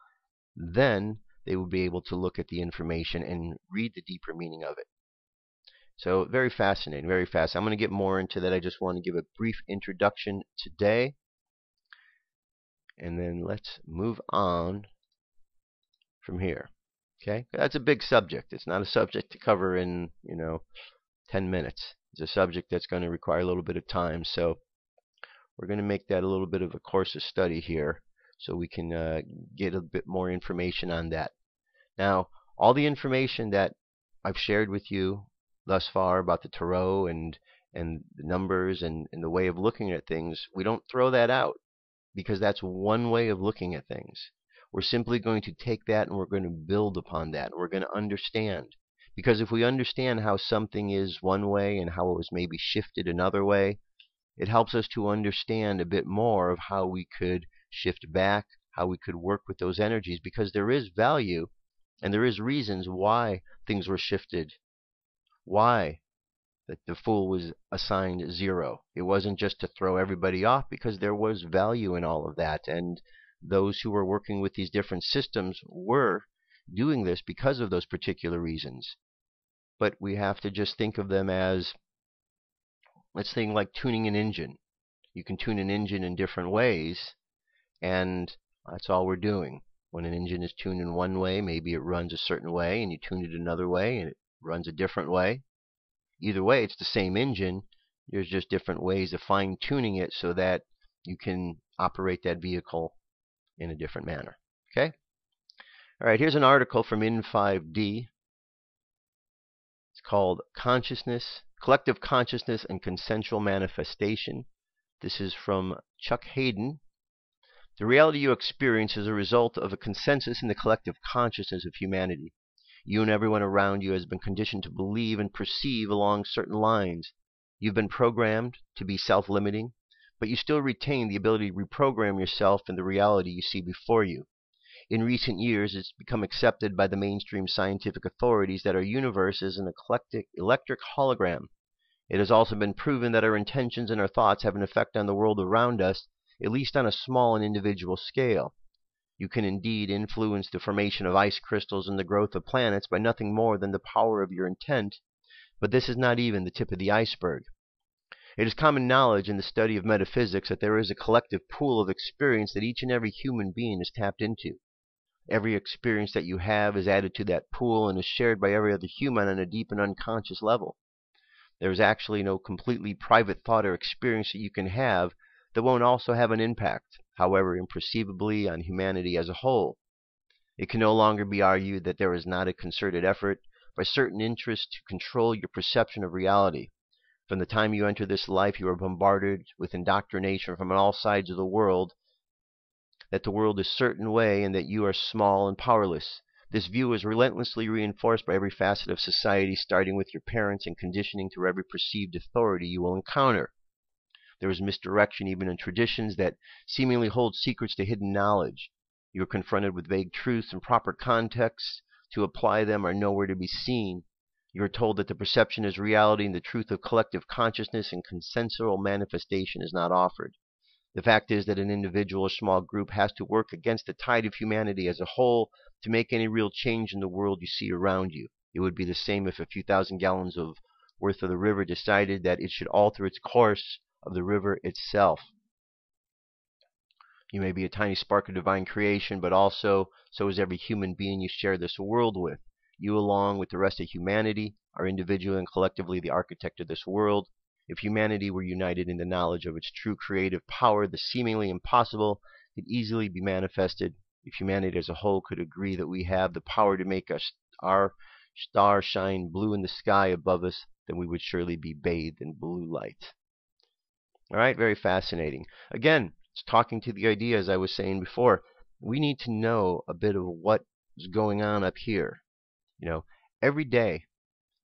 then they would be able to look at the information and read the deeper meaning of it. So very fascinating, very fast. I'm going to get more into that. I just want to give a brief introduction today. And then let's move on from here. Okay? That's a big subject. It's not a subject to cover in, 10 minutes. It's a subject that's going to require a little bit of time. So we're going to make that a little bit of a course of study here so we can get a bit more information on that. Now, all the information that I've shared with you thus far about the tarot and the numbers and the way of looking at things, we don't throw that out because that's one way of looking at things. We're simply going to take that and we're going to build upon that. We're going to understand. Because if we understand how something is one way and how it was maybe shifted another way, it helps us to understand a bit more of how we could shift back, how we could work with those energies, because there is value and there is reasons why things were shifted. Why that the Fool was assigned 0. It wasn't just to throw everybody off, because there was value in all of that. And those who were working with these different systems were doing this because of those particular reasons. But we have to just think of them as, let's think like tuning an engine. You can tune an engine in different ways, and that's all we're doing. When an engine is tuned in one way, maybe it runs a certain way, and you tune it another way, and it runs a different way. Either way, it's the same engine. There's just different ways of fine-tuning it so that you can operate that vehicle in a different manner. Okay? All right, here's an article from In5D. It's called Consciousness, Collective Consciousness and Consensual Manifestation. This is from Chuck Hayden. The reality you experience is a result of a consensus in the collective consciousness of humanity. You and everyone around you has been conditioned to believe and perceive along certain lines. You've been programmed to be self-limiting, but you still retain the ability to reprogram yourself in the reality you see before you. In recent years, it's become accepted by the mainstream scientific authorities that our universe is an eclectic electric hologram. It has also been proven that our intentions and our thoughts have an effect on the world around us, at least on a small and individual scale. You can indeed influence the formation of ice crystals and the growth of planets by nothing more than the power of your intent, but this is not even the tip of the iceberg. It is common knowledge in the study of metaphysics that there is a collective pool of experience that each and every human being is tapped into. Every experience that you have is added to that pool and is shared by every other human on a deep and unconscious level. There is actually no completely private thought or experience that you can have that won't also have an impact, however imperceivably, on humanity as a whole. It can no longer be argued that there is not a concerted effort by certain interests to control your perception of reality. From the time you enter this life, you are bombarded with indoctrination from all sides of the world that the world is a certain way and that you are small and powerless. This view is relentlessly reinforced by every facet of society, starting with your parents and conditioning through every perceived authority you will encounter. There is misdirection even in traditions that seemingly hold secrets to hidden knowledge. You are confronted with vague truths and proper contexts to apply them are nowhere to be seen. You are told that the perception is reality and the truth of collective consciousness and consensual manifestation is not offered. The fact is that an individual or small group has to work against the tide of humanity as a whole to make any real change in the world you see around you. It would be the same if a few thousand gallons of worth of the river decided that it should alter its course of the river itself. You may be a tiny spark of divine creation, but also so is every human being you share this world with. You, along with the rest of humanity, are individually and collectively the architect of this world. If humanity were united in the knowledge of its true creative power, the seemingly impossible could easily be manifested. If humanity as a whole could agree that we have the power to make our star shine blue in the sky above us, then we would surely be bathed in blue light. All right, very fascinating. Again, it's talking to the idea, as I was saying before, we need to know a bit of what is going on up here. Every day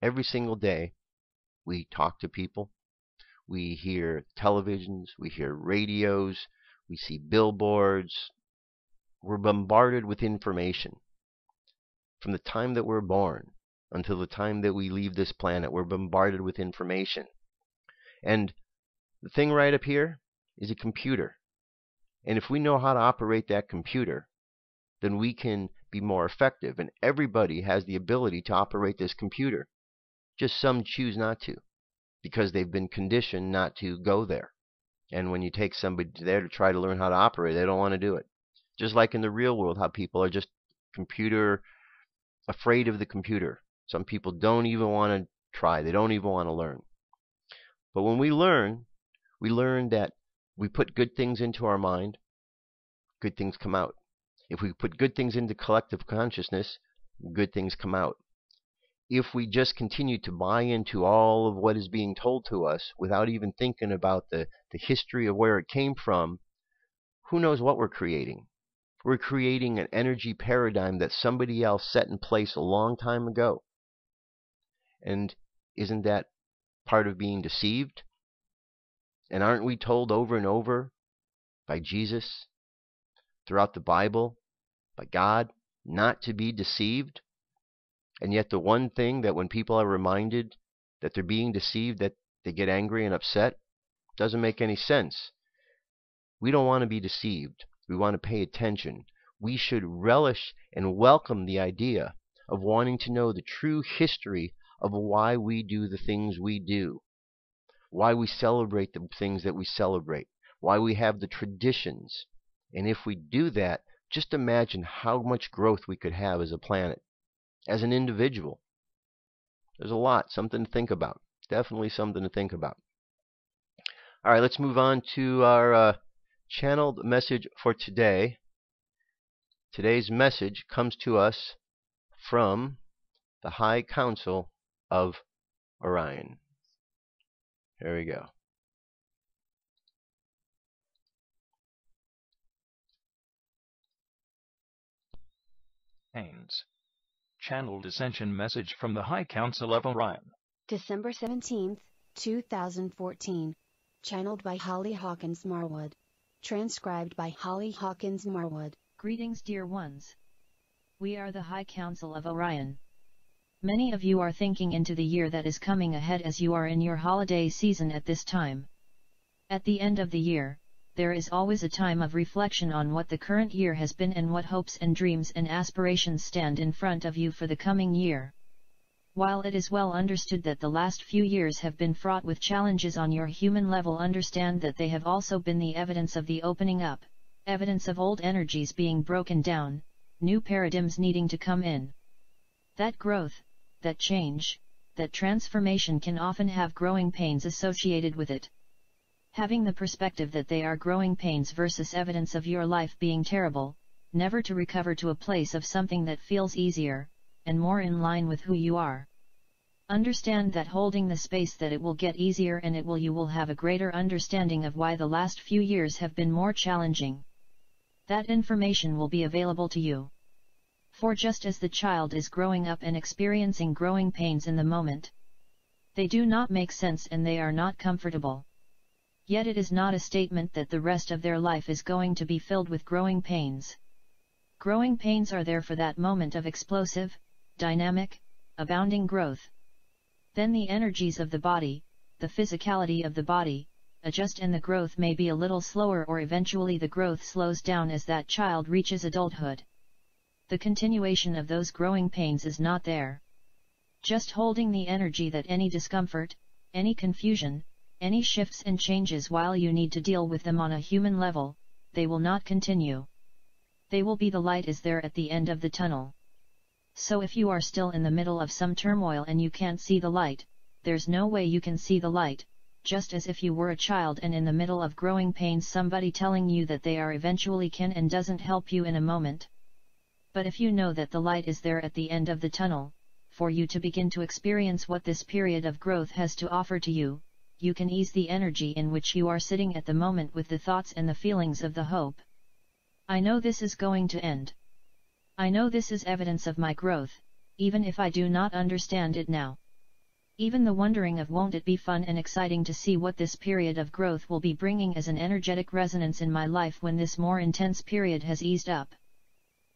Every single day, we talk to people, we hear televisions, we hear radios, we see billboards. We're bombarded with information. From the time that we're born until the time that we leave this planet, we're bombarded with information. And the thing right up here is a computer. And if we know how to operate that computer, then we can be more effective. And everybody has the ability to operate this computer. Just some choose not to, because they've been conditioned not to go there. And when you take somebody there to try to learn how to operate, they don't want to do it. Just like in the real world, how people are just afraid of the computer. Some people don't even want to try. They don't even want to learn. But when we learn that we put good things into our mind, good things come out. If we put good things into collective consciousness, good things come out. If we just continue to buy into all of what is being told to us without even thinking about the history of where it came from, who knows what we're creating? We're creating an energy paradigm that somebody else set in place a long time ago. And isn't that part of being deceived? And aren't we told over and over by Jesus, throughout the Bible, by God, not to be deceived? And yet the one thing that when people are reminded that they're being deceived, that they get angry and upset, doesn't make any sense. We don't want to be deceived. We want to pay attention. We should relish and welcome the idea of wanting to know the true history of why we do the things we do, why we celebrate the things that we celebrate, why we have the traditions. And if we do that, just imagine how much growth we could have as a planet, as an individual. There's a lot, something to think about. Definitely something to think about. All right, let's move on to our channeled message for today. Today's message comes to us from the High Council of Orion. Here we go. Haynes. Channeled Ascension message from the High Council of Orion. December 17, 2014. Channeled by Holly Hawkins Marwood. Transcribed by Holly Hawkins Marwood. Greetings, dear ones. We are the High Council of Orion. Many of you are thinking into the year that is coming ahead as you are in your holiday season at this time. At the end of the year, there is always a time of reflection on what the current year has been and what hopes and dreams and aspirations stand in front of you for the coming year. While it is well understood that the last few years have been fraught with challenges on your human level, understand that they have also been the evidence of the opening up, evidence of old energies being broken down, new paradigms needing to come in. That growth, that change, that transformation can often have growing pains associated with it. Having the perspective that they are growing pains versus evidence of your life being terrible, never to recover to a place of something that feels easier, and more in line with who you are. Understand that holding the space that it will get easier and you will have a greater understanding of why the last few years have been more challenging. That information will be available to you. For just as the child is growing up and experiencing growing pains in the moment, they do not make sense and they are not comfortable. Yet it is not a statement that the rest of their life is going to be filled with growing pains. Growing pains are there for that moment of explosive, dynamic, abounding growth. Then the energies of the body, the physicality of the body, adjust and the growth may be a little slower, or eventually the growth slows down as that child reaches adulthood. The continuation of those growing pains is not there. Just holding the energy that any discomfort, any confusion, any shifts and changes, while you need to deal with them on a human level, they will not continue. They will be the light is there at the end of the tunnel. So if you are still in the middle of some turmoil and you can't see the light, there's no way you can see the light, just as if you were a child and in the middle of growing pains, somebody telling you that they are eventually can and doesn't help you in a moment. But if you know that the light is there at the end of the tunnel, for you to begin to experience what this period of growth has to offer to you, you can ease the energy in which you are sitting at the moment with the thoughts and the feelings of the hope. I know this is going to end. I know this is evidence of my growth, even if I do not understand it now. Even the wondering of won't it be fun and exciting to see what this period of growth will be bringing as an energetic resonance in my life when this more intense period has eased up.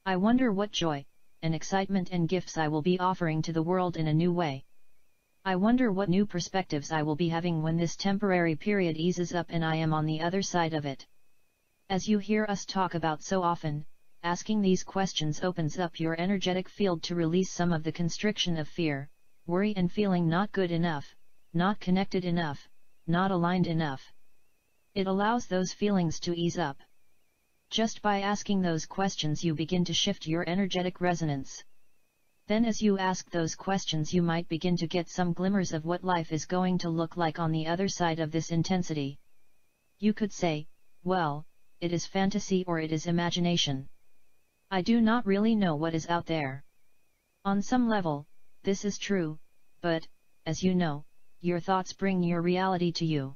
I wonder what joy, and excitement and gifts I will be offering to the world in a new way. I wonder what new perspectives I will be having when this temporary period eases up and I am on the other side of it. As you hear us talk about so often, asking these questions opens up your energetic field to release some of the constriction of fear, worry and feeling not good enough, not connected enough, not aligned enough. It allows those feelings to ease up. Just by asking those questions you begin to shift your energetic resonance. Then as you ask those questions you might begin to get some glimmers of what life is going to look like on the other side of this intensity. You could say, well, it is fantasy or it is imagination. I do not really know what is out there. On some level, this is true, but, as you know, your thoughts bring your reality to you.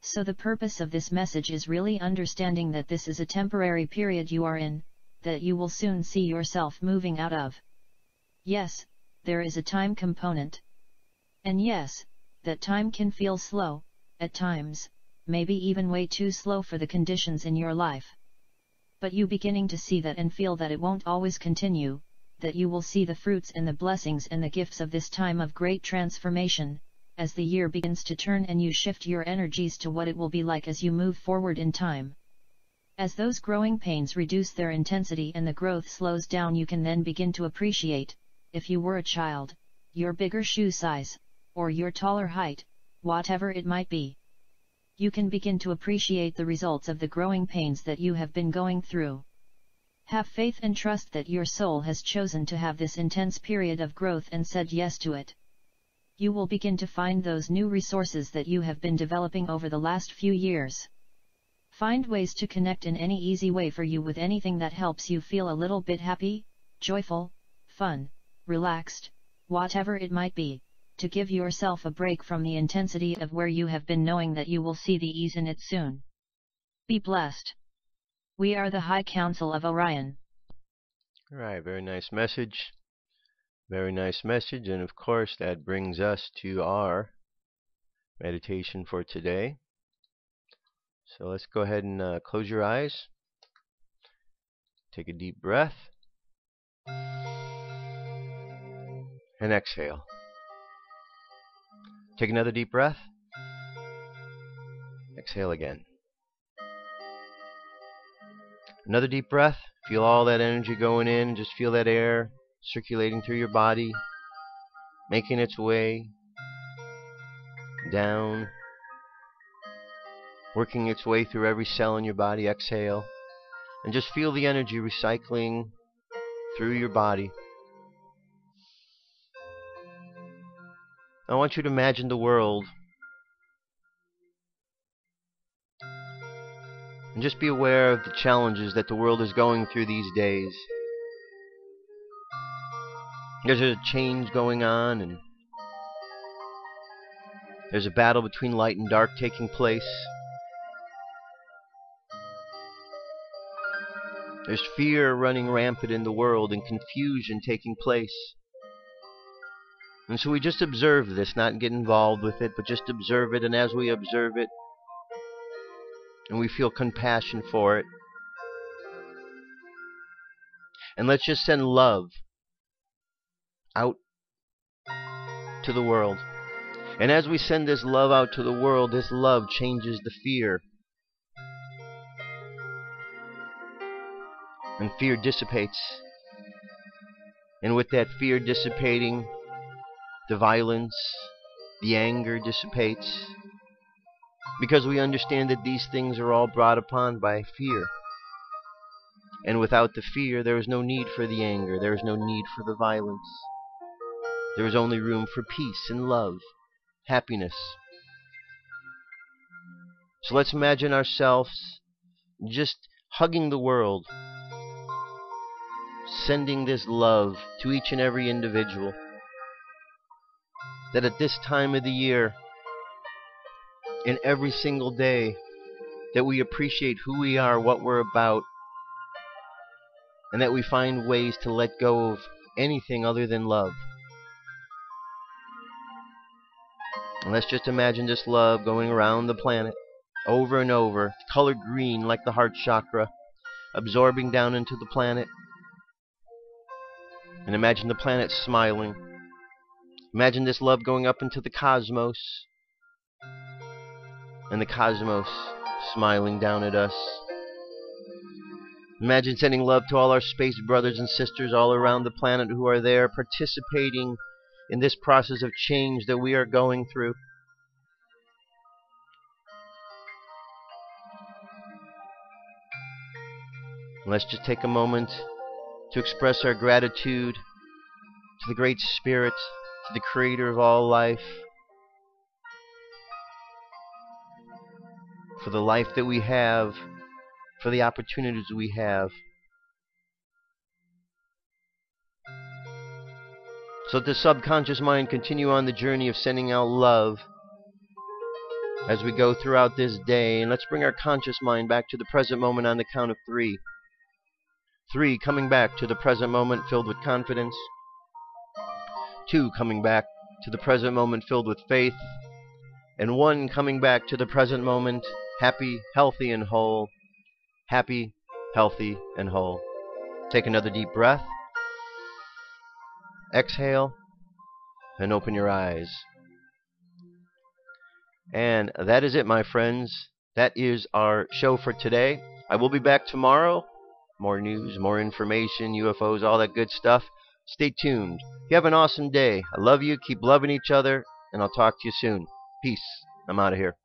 So the purpose of this message is really understanding that this is a temporary period you are in, that you will soon see yourself moving out of. Yes, there is a time component. And yes, that time can feel slow, at times, maybe even way too slow for the conditions in your life. But you beginning to see that and feel that it won't always continue, that you will see the fruits and the blessings and the gifts of this time of great transformation, as the year begins to turn and you shift your energies to what it will be like as you move forward in time. As those growing pains reduce their intensity and the growth slows down, you can then begin to appreciate, if you were a child, your bigger shoe size, or your taller height, whatever it might be. You can begin to appreciate the results of the growing pains that you have been going through. Have faith and trust that your soul has chosen to have this intense period of growth and said yes to it. You will begin to find those new resources that you have been developing over the last few years. Find ways to connect in any easy way for you with anything that helps you feel a little bit happy, joyful, fun, relaxed, whatever it might be, to give yourself a break from the intensity of where you have been, knowing that you will see the ease in it soon. Be blessed. We are the High Council of Orion. Alright, very nice message. Very nice message, and of course that brings us to our meditation for today. So let's go ahead and close your eyes. Take a deep breath. And exhale. Take another deep breath. Exhale again. Another deep breath. Feel all that energy going in. Just feel that air circulating through your body, making its way down, working its way through every cell in your body. Exhale. And just feel the energy recycling through your body. I want you to imagine the world and just be aware of the challenges that the world is going through these days. There's a change going on, and there's a battle between light and dark taking place. There's fear running rampant in the world and confusion taking place. And so we just observe this, not get involved with it, but just observe it. And as we observe it, and we feel compassion for it, and let's just send love out to the world. And as we send this love out to the world, this love changes the fear. And fear dissipates. And with that fear dissipating, the violence, the anger dissipates. Because we understand that these things are all brought upon by fear. And without the fear, there is no need for the anger. There is no need for the violence. There is only room for peace and love, happiness. So let's imagine ourselves just hugging the world, sending this love to each and every individual. That at this time of the year, in every single day, that we appreciate who we are, what we're about, and that we find ways to let go of anything other than love. And let's just imagine this love going around the planet over and over, colored green like the heart chakra, absorbing down into the planet. And imagine the planet smiling. Imagine this love going up into the cosmos, and the cosmos smiling down at us. Imagine sending love to all our space brothers and sisters all around the planet who are there participating in this process of change that we are going through. Let's just take a moment to express our gratitude to the Great Spirit, to the Creator of all life, for the life that we have, for the opportunities we have. So let the subconscious mind continue on the journey of sending out love as we go throughout this day. And let's bring our conscious mind back to the present moment on the count of 3. 3, coming back to the present moment filled with confidence. 2, coming back to the present moment filled with faith. And 1, coming back to the present moment happy, healthy, and whole. Happy, healthy, and whole. Take another deep breath. Exhale, and open your eyes. And that is it, my friends. That is our show for today. I will be back tomorrow. More news, more information, UFOs, all that good stuff. Stay tuned. You have an awesome day. I love you. Keep loving each other, and I'll talk to you soon. Peace. I'm out of here.